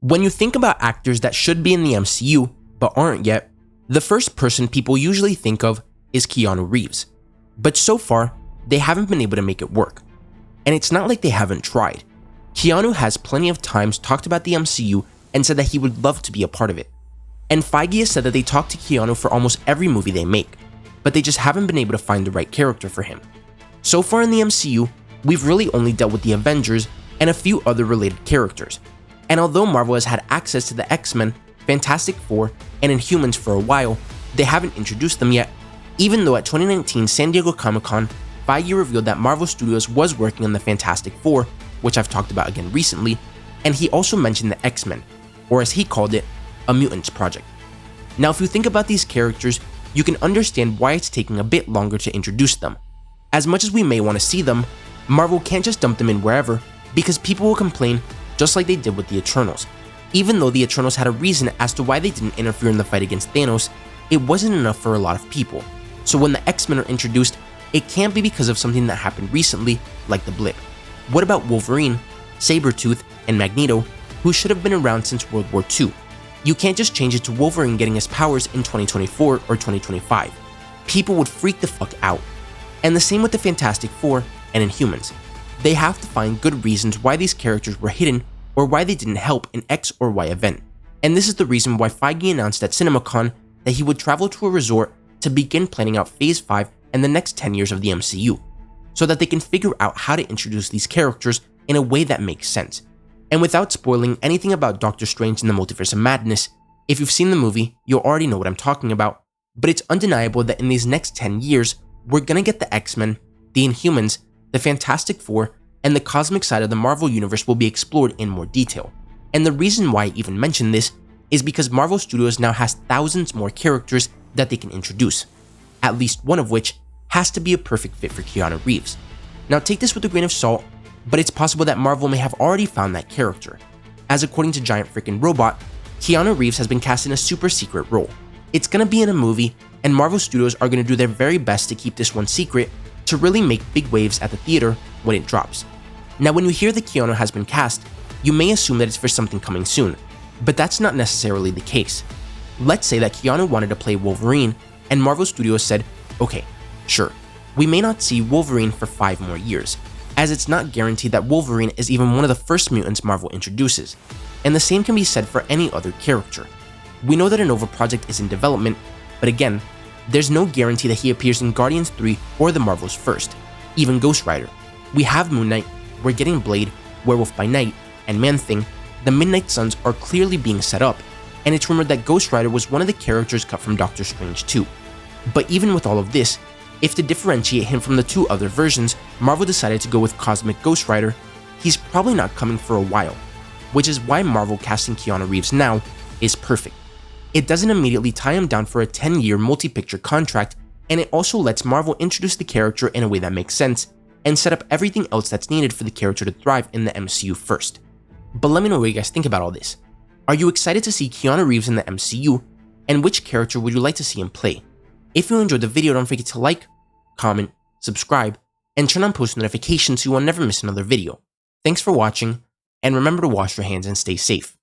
When you think about actors that should be in the MCU but aren't yet, the first person people usually think of is Keanu Reeves. But so far, they haven't been able to make it work. And it's not like they haven't tried. Keanu has plenty of times talked about the MCU and said that he would love to be a part of it. And Feige has said that they talk to Keanu for almost every movie they make, but they just haven't been able to find the right character for him. So far in the MCU, we've really only dealt with the Avengers and a few other related characters. And although Marvel has had access to the X-Men, Fantastic Four, and Inhumans for a while, they haven't introduced them yet, even though at 2019 San Diego Comic-Con, Feige revealed that Marvel Studios was working on the Fantastic Four, which I've talked about again recently, and he also mentioned the X-Men, or as he called it, a mutants project. Now if you think about these characters, you can understand why it's taking a bit longer to introduce them. As much as we may want to see them, Marvel can't just dump them in wherever, because people will complain just like they did with the Eternals. Even though the Eternals had a reason as to why they didn't interfere in the fight against Thanos, it wasn't enough for a lot of people. So when the X-Men are introduced, it can't be because of something that happened recently, like the blip. What about Wolverine, Sabretooth, and Magneto, who should have been around since World War II? You can't just change it to Wolverine getting his powers in 2024 or 2025. People would freak the fuck out. And the same with the Fantastic Four and Inhumans. They have to find good reasons why these characters were hidden or why they didn't help in X or Y event. And this is the reason why Feige announced at CinemaCon that he would travel to a resort to begin planning out Phase 5 and the next 10 years of the MCU, so that they can figure out how to introduce these characters in a way that makes sense. And without spoiling anything about Doctor Strange in the Multiverse of Madness, if you've seen the movie, you'll already know what I'm talking about, but it's undeniable that in these next 10 years, we're gonna get the X-Men, the Inhumans, the Fantastic Four, and the cosmic side of the Marvel Universe will be explored in more detail. And the reason why I even mention this is because Marvel Studios now has thousands more characters that they can introduce, at least one of which has to be a perfect fit for Keanu Reeves. Now take this with a grain of salt, but it's possible that Marvel may have already found that character, as according to Giant Frickin' Robot, Keanu Reeves has been cast in a super secret role. It's gonna be in a movie, and Marvel Studios are gonna do their very best to keep this one secret to really make big waves at the theater when it drops. Now when you hear that Keanu has been cast, you may assume that it's for something coming soon, but that's not necessarily the case. Let's say that Keanu wanted to play Wolverine, and Marvel Studios said, okay, sure, we may not see Wolverine for 5 more years, as it's not guaranteed that Wolverine is even one of the first mutants Marvel introduces, and the same can be said for any other character. We know that a Nova project is in development, but again, there's no guarantee that he appears in Guardians 3 or the Marvels first, even Ghost Rider. We have Moon Knight, we're getting Blade, Werewolf by Night, and Man-Thing. The Midnight Suns are clearly being set up, and it's rumored that Ghost Rider was one of the characters cut from Doctor Strange 2. But even with all of this, if to differentiate him from the 2 other versions, Marvel decided to go with Cosmic Ghost Rider, he's probably not coming for a while, which is why Marvel casting Keanu Reeves now is perfect. It doesn't immediately tie him down for a 10-year multi-picture contract, and it also lets Marvel introduce the character in a way that makes sense, and set up everything else that's needed for the character to thrive in the MCU first. But let me know what you guys think about all this. Are you excited to see Keanu Reeves in the MCU, and which character would you like to see him play? If you enjoyed the video, don't forget to like, comment, subscribe, and turn on post notifications so you will never miss another video. Thanks for watching, and remember to wash your hands and stay safe.